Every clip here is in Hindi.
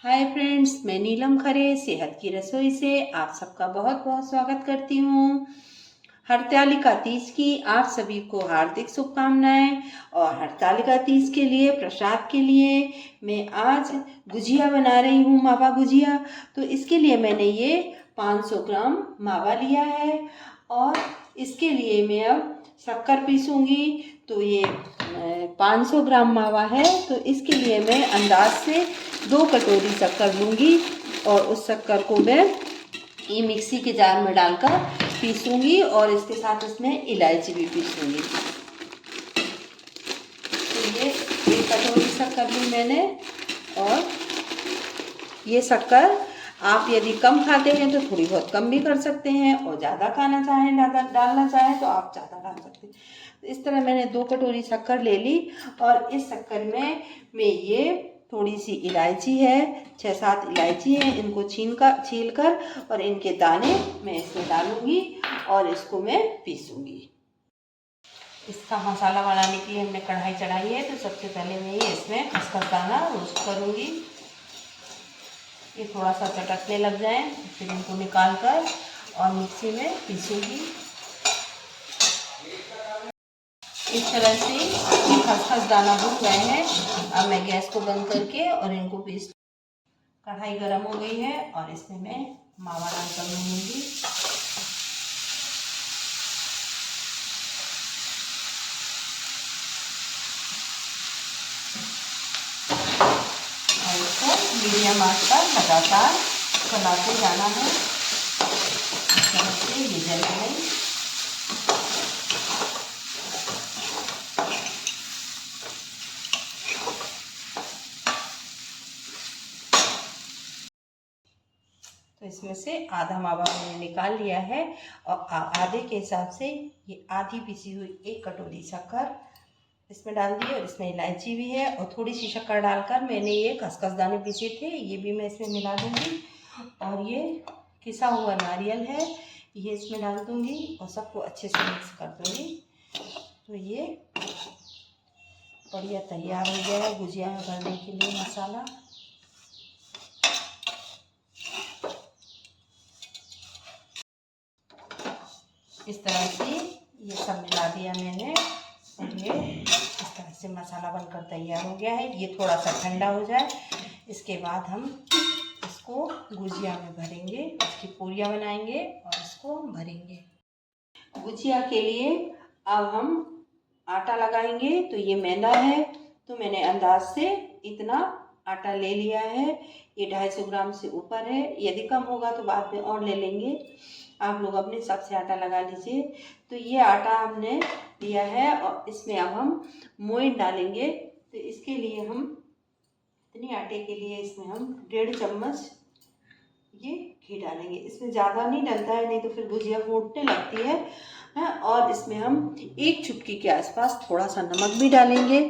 हाय फ्रेंड्स, मैं नीलम खरे सेहत की रसोई से आप सबका बहुत बहुत स्वागत करती हूँ। हरतालिका तीज की आप सभी को हार्दिक शुभकामनाएं। और हरतालिका तीज के लिए प्रसाद के लिए मैं आज गुजिया बना रही हूँ, मावा गुजिया। तो इसके लिए मैंने ये 500 ग्राम मावा लिया है और इसके लिए मैं अब शक्कर पीसूँगी। तो ये 500 ग्राम मावा है, तो इसके लिए मैं अंदाज से 2 कटोरी शक्कर लूँगी और उस शक्कर को मैं ये मिक्सी के जार में डालकर पीसूँगी और इसके साथ इसमें इलायची भी पीसूँगी। तो ये 1 कटोरी शक्कर ली मैंने। और ये शक्कर आप यदि कम खाते हैं तो थोड़ी बहुत कम भी कर सकते हैं, और ज़्यादा खाना चाहें, ज़्यादा डालना चाहें तो आप ज़्यादा डाल सकते हैं। तो इस तरह मैंने 2 कटोरी शक्कर ले ली और इस शक्कर में मैं ये थोड़ी सी इलायची है, 6-7 इलायची है, इनको छील कर और इनके दाने मैं इसमें डालूंगी और इसको मैं पीसूंगी। इसका मसाला बनाने के लिए हमने कढ़ाई चढ़ाई है, तो सबसे पहले मैं ये इसमें खसखस दाना रोस्ट करूंगी। ये थोड़ा सा चटकने लग जाए फिर इनको निकाल कर और मिक्सी में पीसूंगी। इस तरह से ये खसखस दाना भून गए हैं। अब मैं गैस को बंद करके और इनको पीस। कढ़ाई गर्म हो गई है और इसमें मैं मावा डालकर भूनूंगी। और इसको मीडियम आंच पर लगातार चलाते जाना है। इस तरह से ये जल गई। तो इसमें से आधा मावा मैंने निकाल लिया है और आधे के हिसाब से ये आधी पिसी हुई 1 कटोरी शक्कर इसमें डाल दी और इसमें इलायची भी है और थोड़ी सी शक्कर डालकर मैंने ये खसखस दाने पीसे थे, ये भी मैं इसमें मिला दूंगी। और ये पिसा हुआ नारियल है, ये इसमें डाल दूंगी और सबको अच्छे से मिक्स कर दूंगी। तो ये बढ़िया तैयार हो गया है गुजिया में भरने के लिए मसाला। इस तरह से ये सब मिला दिया मैंने और ये इस तरह से मसाला बनकर तैयार हो गया है। ये थोड़ा सा ठंडा हो जाए, इसके बाद हम इसको गुजिया में भरेंगे, इसकी पूरियाँ बनाएंगे और इसको भरेंगे। गुजिया के लिए अब हम आटा लगाएंगे। तो ये मैदा है, तो मैंने अंदाज से इतना आटा ले लिया है। ये 250 ग्राम से ऊपर है, यदि कम होगा तो बाद में और ले लेंगे। आप लोग अपने हिसाब से आटा लगा लीजिए। तो ये आटा हमने लिया है और इसमें अब हम मोइन डालेंगे। तो इसके लिए हम इतने आटे के लिए इसमें हम 1.5 चम्मच ये घी डालेंगे। इसमें ज़्यादा नहीं डलता है, नहीं तो फिर गुजिया फूटने लगती है। और इसमें हम 1 चुटकी के आसपास थोड़ा सा नमक भी डालेंगे।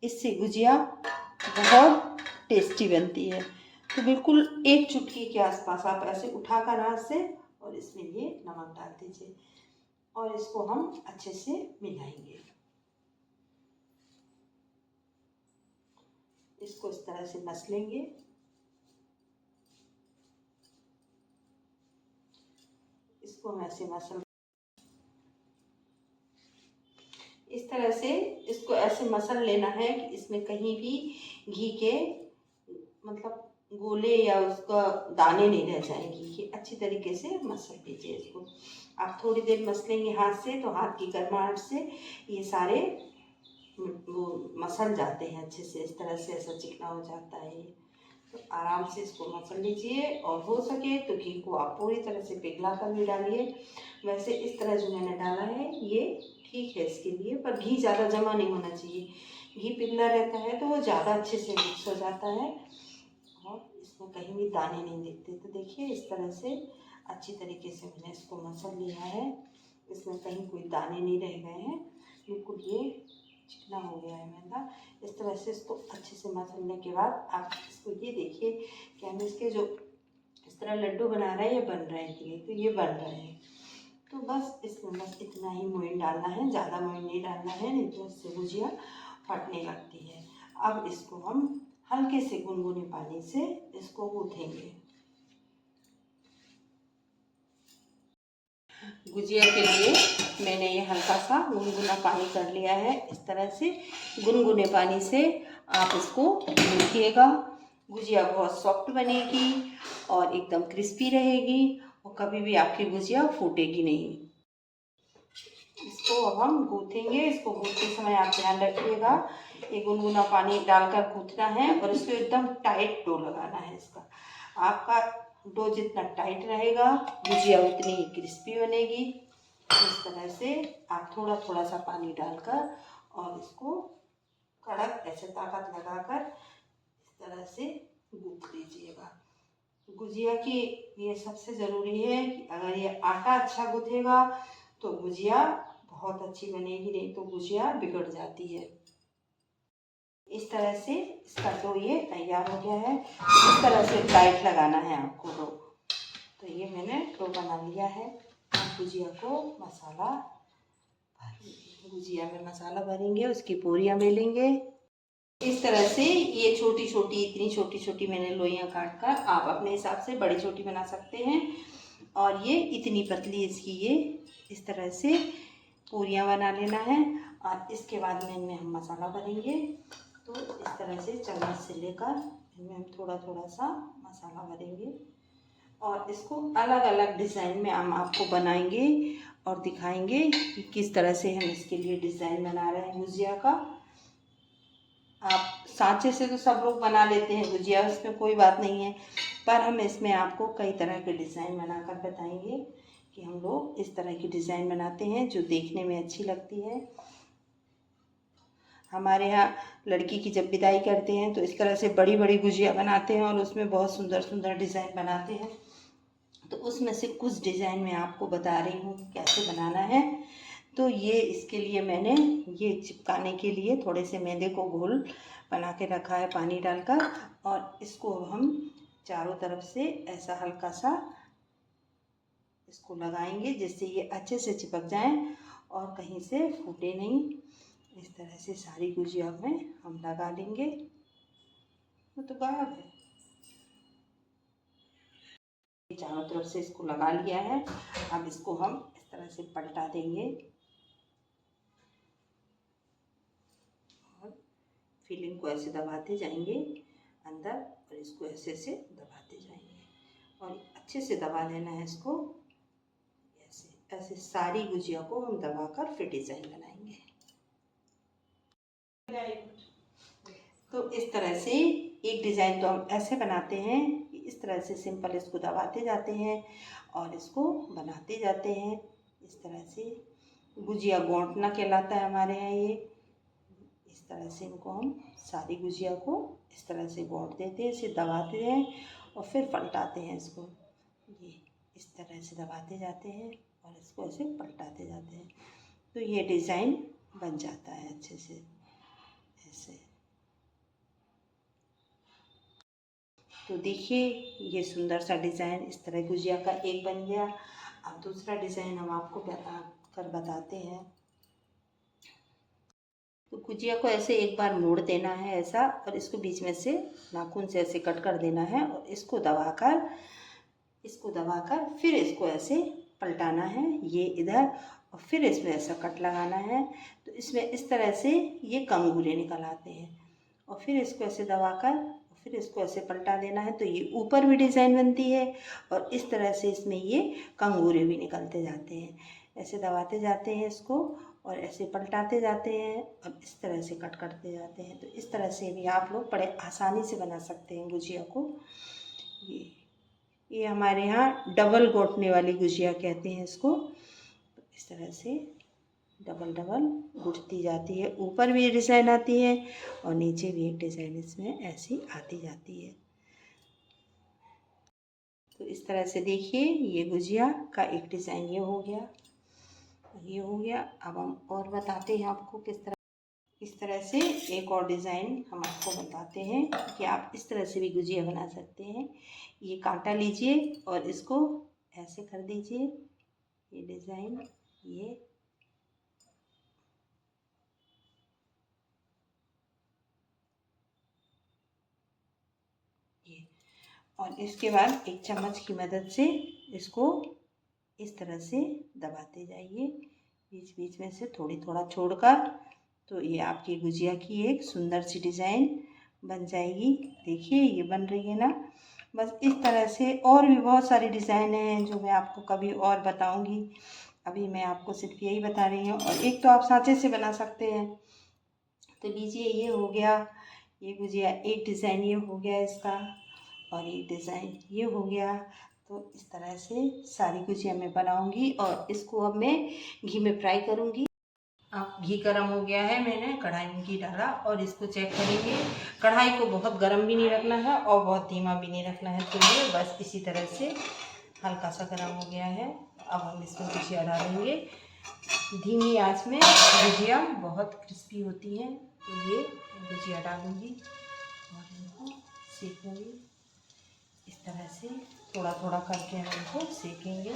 इससे गुजिया बहुत टेस्टी बनती है। तो बिल्कुल 1 चुटकी के आसपास आप ऐसे उठाकर हाथ से और इसमें ये नमक डाल दीजिए और इसको हम अच्छे से मिलाएंगे। इसको इस तरह से मसलेंगे। इसको हम ऐसे मसल, इस तरह से इसको ऐसे मसल लेना है कि इसमें कहीं भी घी के मतलब गोले या उसका दाने नहीं रह जाएंगे। ये अच्छी तरीके से मसल लीजिए इसको। आप थोड़ी देर मसलेंगे हाथ से तो हाथ की गर्माहट से ये सारे वो मसल जाते हैं अच्छे से। इस तरह से ऐसा चिकना हो जाता है ये। तो आराम से इसको मसल लीजिए और हो सके तो घी को आप पूरी तरह से पिघला कर भी डालिए। वैसे इस तरह जो मैंने डाला है ये ठीक है इसके लिए, पर घी ज़्यादा जमा नहीं होना चाहिए। घी पिघला रहता है तो वो ज़्यादा अच्छे से मिक्स हो जाता है और इसमें कहीं भी दाने नहीं दिखते। तो देखिए इस तरह से अच्छी तरीके से मैंने इसको मसल लिया है। इसमें कहीं कोई दाने नहीं रह गए हैं, बिल्कुल ये चिकना हो गया है मैदा। इस तरह से इसको अच्छे से मसलने के बाद आप इसको ये देखिए कि हम इसके जो इस तरह लड्डू बना रहे हैं ये बन रहे हैं कि नहीं। तो ये बन रहे हैं। तो बस इसमें बस इतना ही मोइन डालना है, ज़्यादा मोइन नहीं डालना है, नहीं तो इससे गुजिया फटने लगती है। अब इसको हम हल्के से गुनगुने पानी से इसको गूँथेंगे। गुजिया के लिए मैंने ये हल्का सा गुनगुना पानी कर लिया है। इस तरह से गुनगुने पानी से आप इसको गूँथिएगा। गुजिया बहुत सॉफ्ट बनेगी और एकदम क्रिस्पी रहेगी और कभी भी आपकी गुजिया फूटेगी नहीं। इसको अब हम गूँथेंगे। इसको गूँथते समय आप ध्यान रखिएगा, ये गुनगुना पानी डालकर गूँथना है और इसको एकदम टाइट डो लगाना है। इसका आपका डो जितना टाइट रहेगा गुजिया उतनी ही क्रिस्पी बनेगी। इस तरह से आप थोड़ा थोड़ा सा पानी डालकर और इसको कड़क ऐसे ताकत लगाकर इस तरह से गूँथ लीजिएगा। गुजिया की ये सबसे ज़रूरी है कि अगर ये आटा अच्छा गूँथेगा तो गुजिया बहुत अच्छी बनेगी, नहीं तो गुजिया बिगड़ जाती है। इस तरह से इसका डो ये तैयार हो गया है। इस तरह से टाइट लगाना है आपको डो। तो ये मैंने डो बना लिया है। अब गुजिया को मसाला भरेंगे। गुजिया में मसाला भरेंगे, उसकी पूरियाँ बेलेंगे। इस तरह से ये छोटी छोटी, इतनी छोटी छोटी मैंने लोइयाँ काट कर, आप अपने हिसाब से बड़ी छोटी बना सकते हैं। और ये इतनी पतली इसकी ये इस तरह से पूरियाँ बना लेना है। और इसके बाद में इनमें हम मसाला भरेंगे। तो इस तरह से चम्मच से लेकर इनमें हम थोड़ा थोड़ा सा मसाला भरेंगे और इसको अलग अलग डिज़ाइन में हम आपको बनाएंगे और दिखाएंगे कि किस तरह से हम इसके लिए डिज़ाइन बना रहे हैं गुजिया का। आप सांचे से तो सब लोग बना लेते हैं गुजिया, उसमें कोई बात नहीं है, पर हम इसमें आपको कई तरह के डिज़ाइन बनाकर बताएंगे कि हम लोग इस तरह की डिज़ाइन बनाते हैं जो देखने में अच्छी लगती है। हमारे यहाँ लड़की की जब विदाई करते हैं तो इस तरह से बड़ी बड़ी गुजिया बनाते हैं और उसमें बहुत सुंदर सुंदर डिज़ाइन बनाते हैं। तो उसमें से कुछ डिज़ाइन मैं आपको बता रही हूँ कैसे बनाना है। तो ये इसके लिए मैंने ये चिपकाने के लिए थोड़े से मैदे को घोल बना के रखा है पानी डालकर, और इसको हम चारों तरफ से ऐसा हल्का सा इसको लगाएंगे जिससे ये अच्छे से चिपक जाएं और कहीं से फूटे नहीं। इस तरह से सारी गुजिया में हम लगा लेंगे। वो तो गायब है। चारों तरफ से इसको लगा लिया है। अब इसको हम इस तरह से पलटा देंगे और फिलिंग को ऐसे दबाते जाएंगे अंदर, और इसको ऐसे से दबाते जाएंगे और अच्छे से दबा देना है इसको। ऐसे ऐसे सारी गुजिया को हम दबाकर फिर डिज़ाइन बनाएंगे। तो इस तरह से एक डिज़ाइन तो हम ऐसे बनाते हैं, इस तरह से सिंपल इसको दबाते जाते हैं और इसको बनाते जाते हैं। इस तरह से गुजिया गोंटना कहलाता है हमारे यहाँ ये। इस तरह से इनको हम सारी गुजिया को इस तरह से गोंट देते हैं, इसे दबाते हैं और फिर पलटाते हैं इसको। ये इस तरह से दबाते जाते हैं और इसको ऐसे पलटाते जाते हैं तो ये डिज़ाइन बन जाता है अच्छे से ऐसे। तो देखिए ये सुंदर सा डिज़ाइन इस तरह गुजिया का एक बन गया। अब दूसरा डिज़ाइन हम आपको बताते हैं। तो गुजिया को ऐसे एक बार मोड़ देना है ऐसा, और इसको बीच में से नाखून से ऐसे कट कर देना है और इसको दबाकर फिर इसको ऐसे पलटाना है ये इधर, और फिर इसमें ऐसा कट लगाना है। तो इसमें इस तरह से ये कंगूरे निकल आते हैं और फिर इसको ऐसे दबाकर फिर इसको ऐसे पलटा देना है तो ये ऊपर भी डिज़ाइन बनती है और इस तरह से इसमें ये कंगूरे भी निकलते जाते हैं। ऐसे दबाते जाते हैं इसको और ऐसे पलटाते जाते हैं और इस तरह से कट करते जाते हैं। तो इस तरह से भी आप लोग बड़े आसानी से बना सकते हैं गुजिया को। ये हमारे यहाँ डबल गोटने वाली गुजिया कहते हैं इसको। तो इस तरह से डबल डबल गुड़ती जाती है, ऊपर भी डिज़ाइन आती है और नीचे भी एक डिज़ाइन इसमें ऐसी आती जाती है। तो इस तरह से देखिए ये गुजिया का एक डिज़ाइन ये हो गया। अब हम और बताते हैं आपको किस तरह। इस तरह से एक और डिज़ाइन हम आपको बताते हैं कि आप इस तरह से भी गुजिया बना सकते हैं। ये कांटा लीजिए और इसको ऐसे कर दीजिए, ये डिज़ाइन ये ये। और इसके बाद एक चम्मच की मदद से इसको इस तरह से दबाते जाइए, बीच बीच में से थोड़ा छोड़कर। तो ये आपकी गुजिया की एक सुंदर सी डिज़ाइन बन जाएगी। देखिए ये बन रही है ना। बस इस तरह से और भी बहुत सारी डिज़ाइन हैं जो मैं आपको कभी और बताऊंगी। अभी मैं आपको सिर्फ यही बता रही हूँ। और एक तो आप सांचे से बना सकते हैं। तो लीजिए ये हो गया, ये गुजिया एक डिज़ाइन ये हो गया इसका, और एक डिज़ाइन ये हो गया। तो इस तरह से सारी गुजिया मैं बनाऊंगी और इसको अब मैं घी में फ्राई करूंगी। अब घी गर्म हो गया है, मैंने कढ़ाई में घी डाला और इसको चेक करेंगे। कढ़ाई को बहुत गर्म भी नहीं रखना है और बहुत धीमा भी नहीं रखना है। तो ये बस इसी तरह से हल्का सा गर्म हो गया है। अब हम इसमें गुजिया डालेंगे। धीमी आंच में गुजिया बहुत क्रिस्पी होती हैं। तो ये गुजिया डालूंगी और इनको सेकूंगी। इस तरह से थोड़ा थोड़ा करके हम इनको सेकेंगे।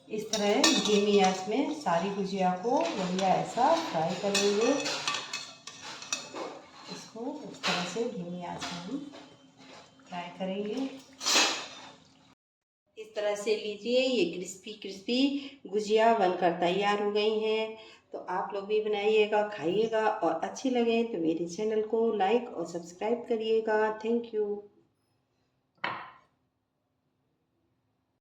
इस तरह धीमी आंच में सारी गुजिया को बढ़िया ऐसा फ्राई करेंगे। इसको इस तरह से धीमी आंच में हम फ्राई करेंगे। इस तरह से लीजिए, ये क्रिस्पी क्रिस्पी गुजिया बनकर तैयार हो गई हैं। तो आप लोग भी बनाइएगा, खाइएगा और अच्छी लगे तो मेरे चैनल को लाइक और सब्सक्राइब करिएगा। Thank you.